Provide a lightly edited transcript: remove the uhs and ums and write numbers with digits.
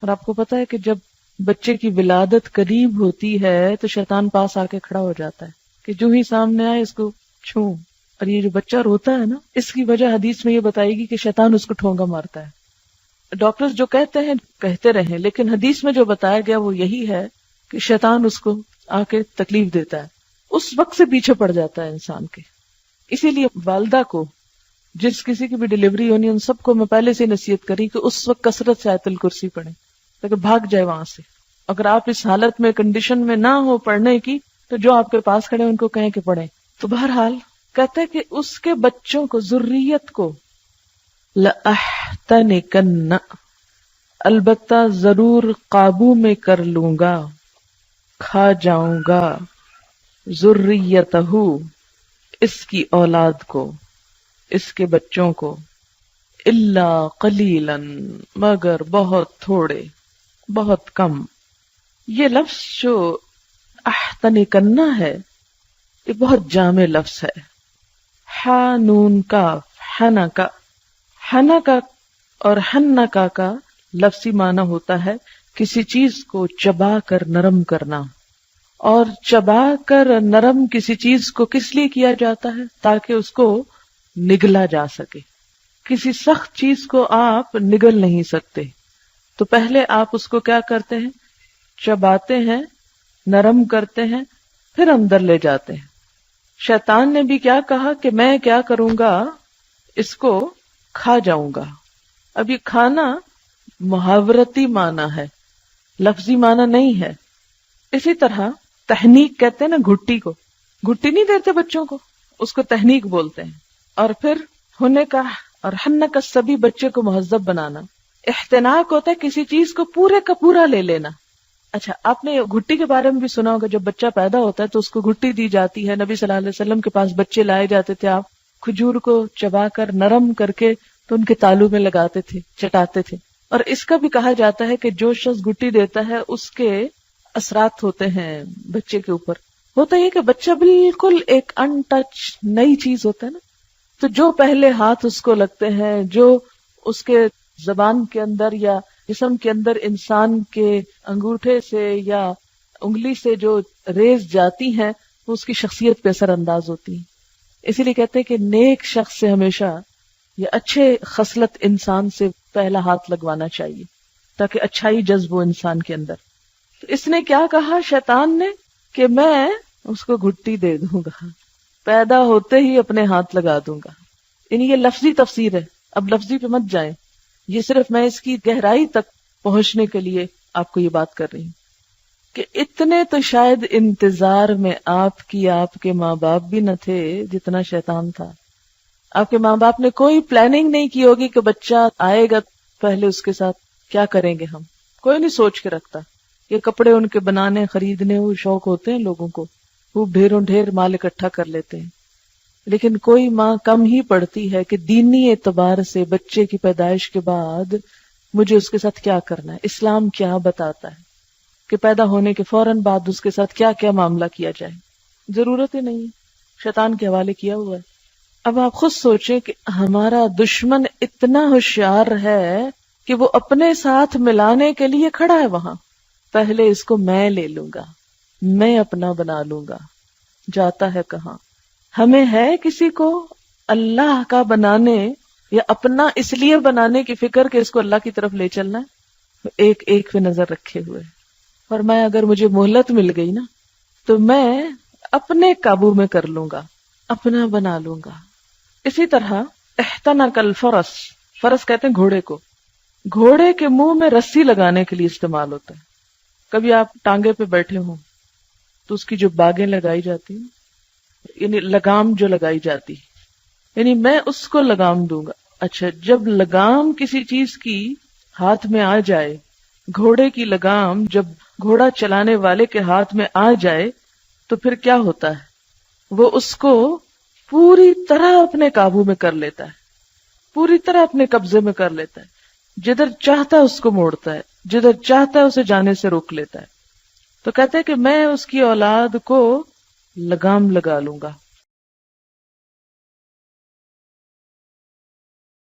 اور آپ کو پتا ہے کہ جب بچے کی ولادت قریب ہوتی ہے تو شیطان پاس آ کے کھڑا ہو جاتا ہے کہ جو ہی سامنے آئے اس کو چھوں. اور یہ جو بچہ روتا ہے نا، اس کی وجہ حدیث میں یہ بتائے گی کہ شیطان اس کو ٹھونگا مارتا ہے. ڈاکٹرز جو کہتے ہیں کہتے رہیں، لیکن حدیث میں جو بتایا گیا وہ یہی ہے کہ شیطان اس کو آ کے تکلیف دیتا ہے. اس وقت سے پیچھے پڑ جاتا ہے انسان کے. اسی لیے والدہ کو جس کسی کی بھی ڈلیوری ہونی، ان سب کو میں پہلے سے نصیحت کری کہ اس وقت کثرت سے آیت الکرسی پڑھیں تاکہ بھاگ جائے وہاں سے. اگر آپ اس حالت میں کنڈیشن میں نہ ہو پڑھنے کی تو جو آپ کے پاس کھڑے ان کو کہیں کہ پڑھیں. تو بہرحال کہتے کہ اس کے بچوں کو، ذریت کو، لَأَحْتَنِكَنَّ، البتہ ضرور قابو میں کر لوں گا، کھا جاؤں گا، ذریتہ، اس کی اولاد کو، اس کے بچوں کو، الا قلیلا، مگر بہت تھوڑے، بہت کم. یہ لفظ جو احتنکنا ہے یہ بہت جامع لفظ ہے. ہا نون کاف، حنکا، حنکا اور حنکا کا لفظی معنی ہوتا ہے کسی چیز کو چبا کر نرم کرنا. اور چبا کر نرم کسی چیز کو کس لیے کیا جاتا ہے؟ تاکہ اس کو نگلا جا سکے. کسی سخت چیز کو آپ نگل نہیں سکتے، تو پہلے آپ اس کو کیا کرتے ہیں؟ چباتے ہیں، نرم کرتے ہیں، پھر اندر لے جاتے ہیں. شیطان نے بھی کیا کہا کہ میں کیا کروں گا، اس کو کھا جاؤں گا. اب یہ کھانا محاورتی معنی ہے، لفظی معنی نہیں ہے. اسی طرح تحنیک کہتے ہیں نا، گھٹی کو، گھٹی نہیں دیتے بچوں کو، اس کو تحنیک بولتے ہیں. اور پھر ہونے کا اور ہن کا سبھی بچے کو مہذب بنانا. احتناک ہوتا ہے کسی چیز کو پورے کا پورا لے لینا. اچھا، آپ نے گھٹی کے بارے میں بھی سنا ہوگا، جب بچہ پیدا ہوتا ہے تو اس کو گھٹی دی جاتی ہے. نبی صلی اللہ علیہ وسلم کے پاس بچے لائے جاتے تھے، آپ کھجور کو چبا کر نرم کر کے تو ان کے تالو میں لگاتے تھے، چٹاتے تھے. اور اس کا بھی کہا جاتا ہے کہ جو شخص گھٹی دیتا ہے اس کے اثرات ہوتے ہیں بچے کے اوپر. ہوتا یہ کہ بچہ بالکل ایک ان ٹچ نئی چیز ہوتا ہے نا، تو جو پہلے ہاتھ اس کو لگتے ہیں، جو اس کے زبان کے اندر یا جسم کے اندر انسان کے انگوٹھے سے یا انگلی سے جو ریز جاتی ہیں وہ اس کی شخصیت پہ اثر انداز ہوتی ہیں. اسی لیے کہتے ہیں کہ نیک شخص سے ہمیشہ یا اچھے خصلت انسان سے پہلا ہاتھ لگوانا چاہیے تاکہ اچھائی جذب ہو انسان کے اندر. تو اس نے کیا کہا شیطان نے کہ میں اس کو گھٹی دے دوں گا، پیدا ہوتے ہی اپنے ہاتھ لگا دوں گا. یعنی یہ لفظی تفسیر ہے، اب لفظی پہ مت جائیں، یہ صرف میں اس کی گہرائی تک پہنچنے کے لیے آپ کو یہ بات کر رہی ہوں کہ اتنے تو شاید انتظار میں آپ کے ماں باپ بھی نہ تھے جتنا شیطان تھا. آپ کے ماں باپ نے کوئی پلاننگ نہیں کی ہوگی کہ بچہ آئے گا پہلے اس کے ساتھ کیا کریں گے ہم. کوئی نہیں سوچ کے رکھتا. یہ کپڑے ان کے بنانے خریدنے وہ شوق ہوتے ہیں لوگوں کو، وہ ڈھیروں ڈھیر مال اکٹھا کر لیتے ہیں. لیکن کوئی ماں کم ہی پڑتی ہے کہ دینی اعتبار سے بچے کی پیدائش کے بعد مجھے اس کے ساتھ کیا کرنا ہے، اسلام کیا بتاتا ہے کہ پیدا ہونے کے فوراً بعد اس کے ساتھ کیا کیا معاملہ کیا جائے. ضرورت ہی نہیں، شیطان کے حوالے کیا ہوا ہے. اب آپ خود سوچیں کہ ہمارا دشمن اتنا ہوشیار ہے کہ وہ اپنے ساتھ ملانے کے لیے کھڑا ہے وہاں. پہلے اس کو میں لے لوں گا، میں اپنا بنا لوں گا. جاتا ہے کہاں؟ ہمیں ہے کسی کو اللہ کا بنانے یا اپنا اس لیے بنانے کی فکر کہ اس کو اللہ کی طرف لے چلنا ہے. ایک ایک پہ نظر رکھے ہوئے. اور میں اگر مجھے مہلت مل گئی نا تو میں اپنے قابو میں کر لوں گا، اپنا بنا لوں گا. اسی طرح احتنک الفرس، فرس کہتے ہیں گھوڑے کو، گھوڑے کے منہ میں رسی لگانے کے لیے استعمال ہوتا ہے. کبھی آپ ٹانگے پہ بیٹھے ہوں تو اس کی جو باگیں لگائی جاتی ہیں، یعنی لگام جو لگائی جاتی، یعنی میں اس کو لگام دوں گا. اچھا، جب لگام کسی چیز کی ہاتھ میں آ جائے، گھوڑے کی لگام جب گھوڑا چلانے والے کے ہاتھ میں آ جائے تو پھر کیا ہوتا ہے؟ وہ اس کو پوری طرح اپنے قابو میں کر لیتا ہے، پوری طرح اپنے قبضے میں کر لیتا ہے. جدھر چاہتا ہے اس کو موڑتا ہے، جدھر چاہتا ہے اسے جانے سے روک لیتا ہے. تو کہتے ہیں کہ میں اس کی اولاد کو لگام لگا لوں گا.